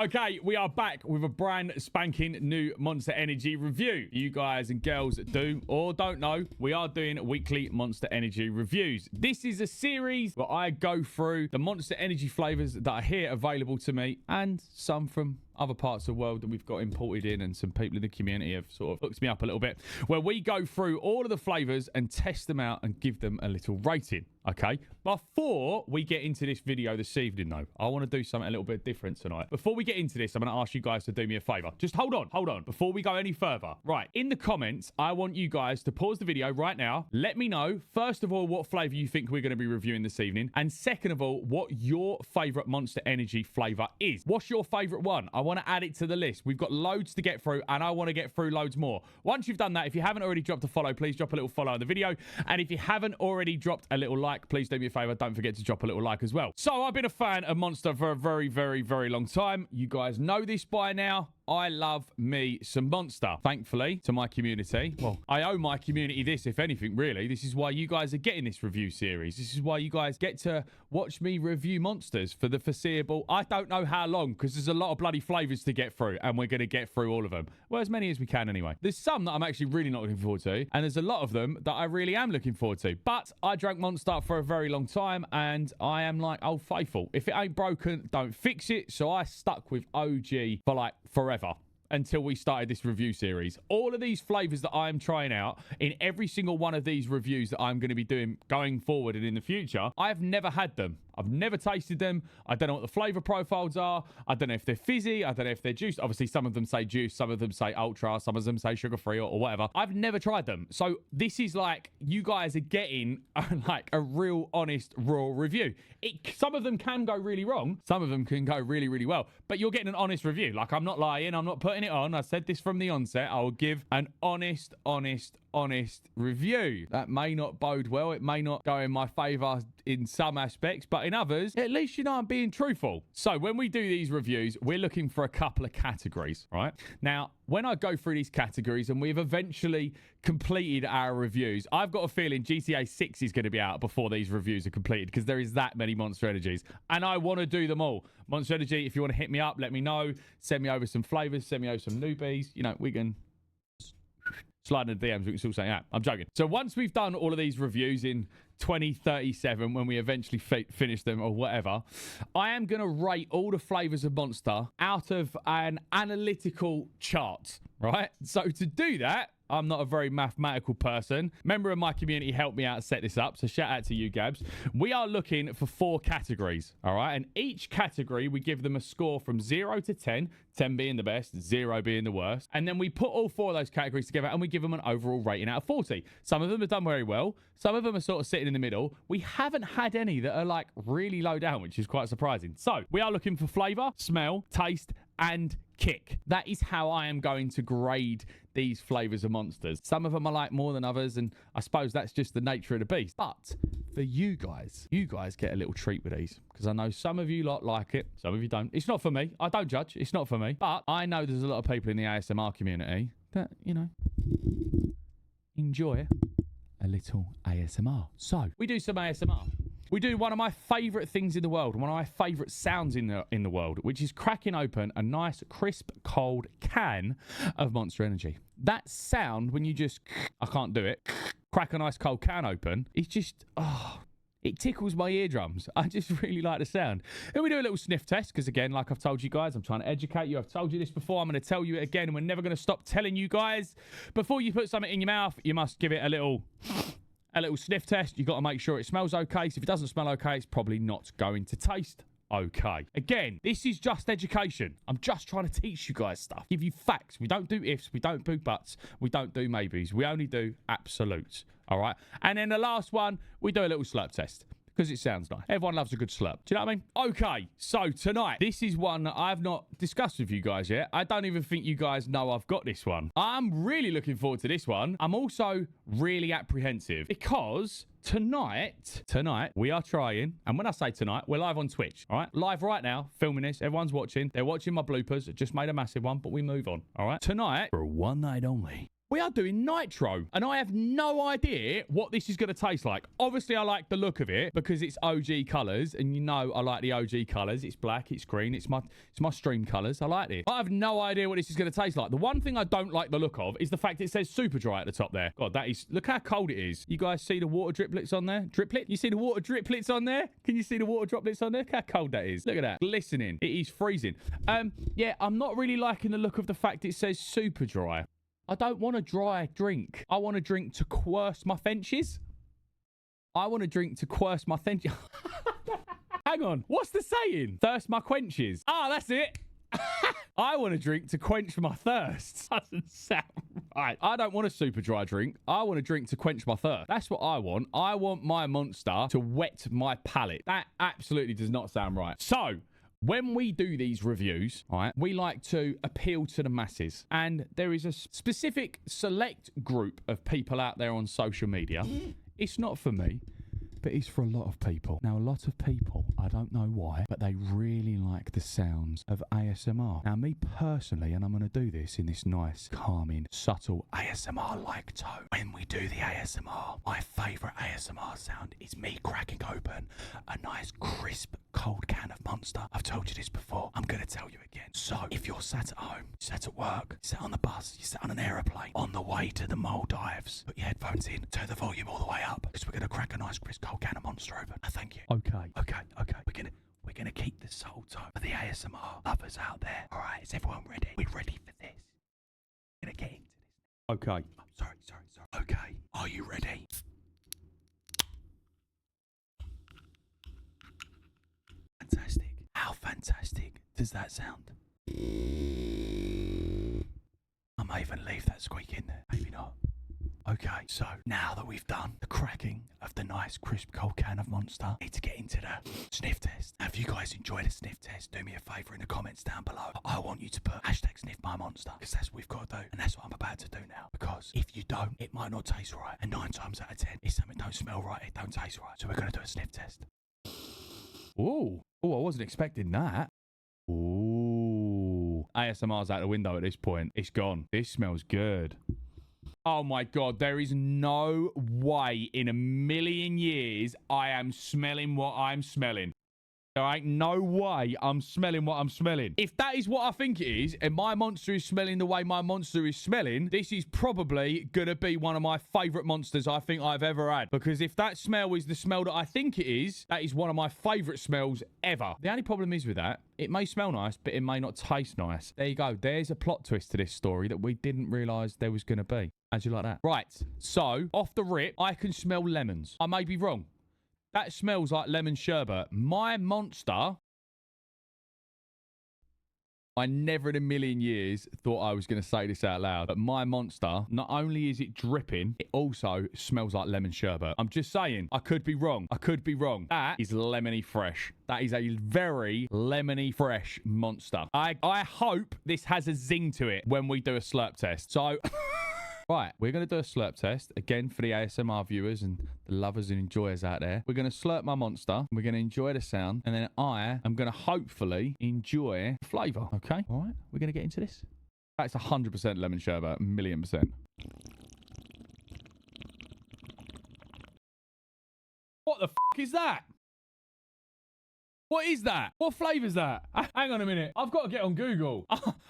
Okay, we are back with a brand spanking new Monster Energy review. You guys and girls that do or don't know, we are doing weekly Monster Energy reviews. This is a series where I go through the Monster Energy flavors that are here available to me and some from other parts of the world that we've got imported in, and some people in the community have sort of hooked me up a little bit, where we go through all of the flavors and test them out and give them a little rating. Okay, before we get into this video this evening though, I want to do something a little bit different tonight. Before we get into this, I'm going to ask you guys to do me a favor. Just hold on before we go any further. Right, in the comments, I want you guys to pause the video right now. Let me know, first of all, what flavor you think we're going to be reviewing this evening, and second of all, what your favorite Monster Energy flavor is. What's your favorite one? I want to add it to the list. We've got loads to get through, and I want to get through loads more. Once you've done that, if you haven't already dropped a follow, please drop a little follow on the video, and if you haven't already dropped a little like, please do me a favor, don't forget to drop a little like as well. So I've been a fan of Monster for a very, very, very long time. You guys know this by now. I love me some Monster, thankfully, to my community. Well, I owe my community this, if anything, really. This is why you guys are getting this review series. This is why you guys get to watch me review monsters for the foreseeable. I don't know how long, because there's a lot of bloody flavors to get through, and we're going to get through all of them. Well, as many as we can anyway. There's some that I'm actually really not looking forward to, and there's a lot of them that I really am looking forward to. But I drank Monster for a very long time, and I am like old faithful. If it ain't broken, don't fix it. So I stuck with OG for like forever, until we started this review series. All of these flavors that I'm trying out in every single one of these reviews that I'm going to be doing going forward and in the future, I've never had them. I've never tasted them. I don't know what the flavor profiles are. I don't know if they're fizzy. I don't know if they're juice. Obviously, some of them say juice. Some of them say ultra. Some of them say sugar-free or whatever. I've never tried them. So this is like, you guys are getting like a real, honest, raw review. Some of them can go really wrong. Some of them can go really, really well. But you're getting an honest review. Like, I'm not lying. I'm not putting it on. I said this from the onset. I will give an honest review. That may not bode well. It may not go in my favor in some aspects, but in others, at least you know I'm being truthful. So when we do these reviews, we're looking for a couple of categories, right? Now, when I go through these categories and we've eventually completed our reviews, I've got a feeling GTA 6 is going to be out before these reviews are completed, because there is that many Monster Energies, and I want to do them all. Monster Energy, if you want to hit me up, let me know. Send me over some flavors, send me over some newbies. You know, we can slide in the DMs, we can still say, yeah, I'm joking. So once we've done all of these reviews in 2037, when we eventually finish them or whatever, I am going to rate all the flavors of Monster out of an analytical chart, right? So to do that, I'm not a very mathematical person. Member of my community helped me out to set this up, so shout out to you, Gabs. We are looking for 4 categories, all right? And each category, we give them a score from 0 to 10, 10 being the best, 0 being the worst. And then we put all 4 of those categories together and we give them an overall rating out of 40. Some of them have done very well. Some of them are sort of sitting in the middle. We haven't had any that are like really low down, which is quite surprising. So we are looking for flavor, smell, taste, and kick. That is how I am going to grade these flavors of Monsters. Some of them I like more than others, and I suppose that's just the nature of the beast. But for you guys get a little treat with these, because I know some of you lot like it, some of you don't. It's not for me. I don't judge. It's not for me. But I know there's a lot of people in the ASMR community that, you know, enjoy a little ASMR. So we do some ASMR. We do one of my favourite things in the world, one of my favourite sounds in the world, which is cracking open a nice, crisp, cold can of Monster Energy. That sound, when you just, I can't do it, crack a nice cold can open, it's just, oh, it tickles my eardrums. I just really like the sound. Then we do a little sniff test, because again, like I've told you guys, I'm trying to educate you. I've told you this before. I'm going to tell you it again, and we're never going to stop telling you guys. Before you put something in your mouth, you must give it a little sniff test. You've got to make sure it smells okay. So if it doesn't smell okay, it's probably not going to taste okay. Again, this is just education. I'm just trying to teach you guys stuff. Give you facts. We don't do ifs. We don't do buts. We don't do maybes. We only do absolutes. All right? And then the last one, we do a little slurp test, because it sounds nice. Everyone loves a good slurp. Do you know what I mean? Okay, so tonight, this is one that I've not discussed with you guys yet. I don't even think you guys know I've got this one. I'm really looking forward to this one. I'm also really apprehensive, because tonight, we are trying, and when I say tonight, we're live on Twitch, all right? Live right now, filming this. Everyone's watching. They're watching my bloopers. I just made a massive one, but we move on, all right? Tonight, for one night only, We are doing Nitro, and I have no idea what this is going to taste like. Obviously, I like the look of it because it's OG colours, and you know I like the OG colours. It's black, it's green, it's my stream colours. I like it. I have no idea what this is going to taste like. The one thing I don't like the look of is the fact it says super dry at the top there. God, that is... Look how cold it is. You guys see the water driplets on there? Driplet? You see the water driplets on there? Can you see the water droplets on there? Look how cold that is. Look at that. Glistening. It is freezing. Yeah, I'm not really liking the look of the fact it says super dry. I don't want a dry drink. I want a drink to quench my fences. I want a drink to quench my fences. Hang on. What's the saying? Thirst my quenches. Ah, that's it. I want a drink to quench my thirst. Doesn't sound right. I don't want a super dry drink. I want a drink to quench my thirst. That's what I want. I want my Monster to wet my palate. That absolutely does not sound right. So... when we do these reviews, right, we like to appeal to the masses. And there is a specific select group of people out there on social media. It's not for me, but it's for a lot of people. Now, a lot of people, I don't know why, but they really like the sounds of ASMR. Now, me personally, and I'm going to do this in this nice, calming, subtle ASMR-like tone. When we do the ASMR, my favourite ASMR sound is me cracking open a nice, crisp, cold can of Monster. I've told you this before. I'm going to tell you again. So, if you're sat at home, sat at work, sat on the bus, you sat on an aeroplane, on the way to the Maldives, put your headphones in, turn the volume all the way up, because we're going to crack a nice, crisp, cold can of Monster open. Thank you. Okay. We're gonna keep the soul tone for the ASMR lovers out there. All right, is everyone ready? We're ready for this. We're gonna get into this. Okay. Oh, sorry. Okay, are you ready? Fantastic. How fantastic does that sound? I may even leave that squeak in there. Maybe not. Okay, so now that we've done the cracking of the nice crisp cold can of Monster, I need to get into the sniff test. Now, if you guys enjoy the sniff test, do me a favour in the comments down below. I want you to put #SniffMyMonster, because that's what we've got to do, and that's what I'm about to do now. Because if you don't, it might not taste right, and 9 times out of 10, if something don't smell right, it don't taste right. So we're going to do a sniff test. Ooh, I wasn't expecting that. Ooh, ASMR's out the window at this point. It's gone. This smells good. Oh my God, there is no way in a million years I am smelling what I'm smelling. There ain't no way I'm smelling what I'm smelling. If that is what I think it is, and my Monster is smelling the way my Monster is smelling, this is probably going to be one of my favourite Monsters I think I've ever had. Because if that smell is the smell that I think it is, that is one of my favourite smells ever. The only problem is with that, it may smell nice, but it may not taste nice. There you go. There's a plot twist to this story that we didn't realise there was going to be. How'd you like that? Right. So, off the rip, I can smell lemons. I may be wrong. That smells like lemon sherbet. My Monster... I never in a million years thought I was going to say this out loud, but my Monster, not only is it dripping, it also smells like lemon sherbet. I'm just saying, I could be wrong. I could be wrong. That is lemony fresh. That is a very lemony fresh Monster. I hope this has a zing to it when we do a slurp test. So... Right, we're going to do a slurp test, again, for the ASMR viewers and the lovers and enjoyers out there. We're going to slurp my Monster, we're going to enjoy the sound, and then I am going to hopefully enjoy the flavour, okay? All right, we're going to get into this. That's 100% lemon sherbet, 1,000,000%. What the f*** is that? What is that? What flavour's that? Hang on a minute. I've got to get on Google.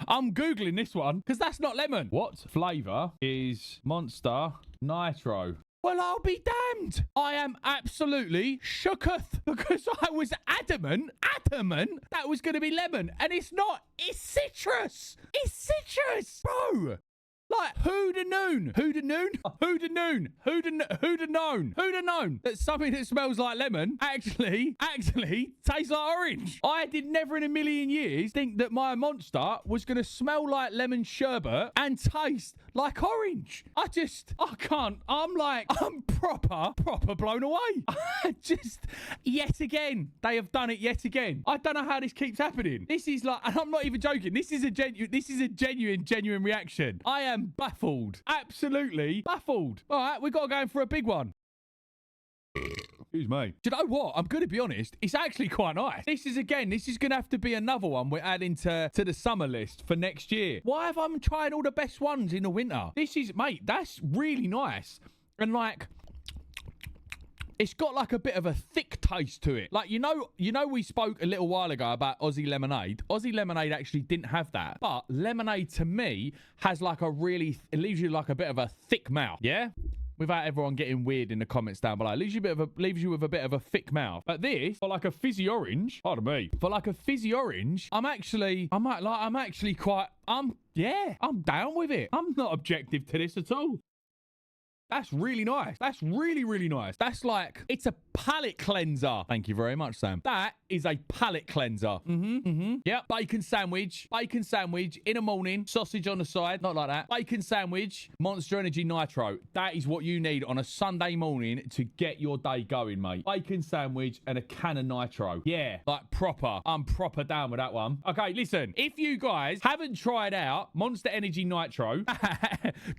I'm Googling this one because that's not lemon. What flavour is Monster Nitro? Well, I'll be damned. I am absolutely shooketh because I was adamant that was going to be lemon. And it's not. It's citrus. It's citrus. Bro. Like, who'd have known? Who'd have known? Who'd have known? Who'd have known? Who'd have known that something that smells like lemon actually tastes like orange? I did never in a million years think that my Monster was going to smell like lemon sherbet and taste like orange. I can't. I'm proper blown away. Yet again, they have done it yet again. I don't know how this keeps happening. This is like, and I'm not even joking. This is a genuine reaction. I am baffled. Absolutely baffled. All right, we've got to go in for a big one. Excuse me. Do you know what? I'm going to be honest. It's actually quite nice. This is going to have to be another one we're adding to the summer list for next year. Why have I tried all the best ones in the winter? This is, mate, that's really nice. And like, it's got like a bit of a thick taste to it. Like, you know, we spoke a little while ago about Aussie lemonade. Aussie lemonade actually didn't have that. But lemonade to me has like a really, it leaves you like a bit of a thick mouth. Yeah? Without everyone getting weird in the comments down below. Leaves you with a bit of a thick mouth. But this, for like a fizzy orange, pardon me, for like a fizzy orange, I'm down with it. I'm not objective to this at all. That's really nice. That's really, really nice. That's like, it's a palate cleanser. Thank you very much, Sam. That is a palate cleanser. Yep. Bacon sandwich in the morning, sausage on the side. Not like that. Bacon sandwich, Monster Energy Nitro. That is what you need on a Sunday morning to get your day going, mate. Bacon sandwich and a can of Nitro. Yeah, like proper. I'm proper down with that one. Okay, listen. If you guys haven't tried out Monster Energy Nitro,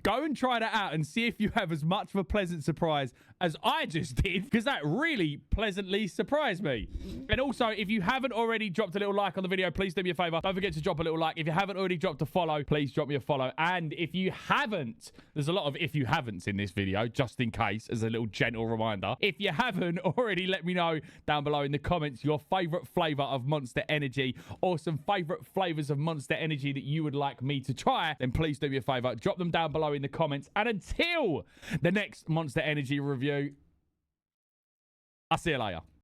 go and try that out and see if you have as much of a pleasant surprise as I just did, because that really pleasantly surprised me. And also, if you haven't already dropped a little like on the video, please do me a favor. Don't forget to drop a little like. If you haven't already dropped a follow, please drop me a follow. And if you haven't, there's a lot of if you haven'ts in this video, just in case, as a little gentle reminder. If you haven't already, let me know down below in the comments your favorite flavor of Monster Energy or some favorite flavors of Monster Energy that you would like me to try. Then please do me a favor. Drop them down below in the comments. And until the next Monster Energy review, I'll see you later.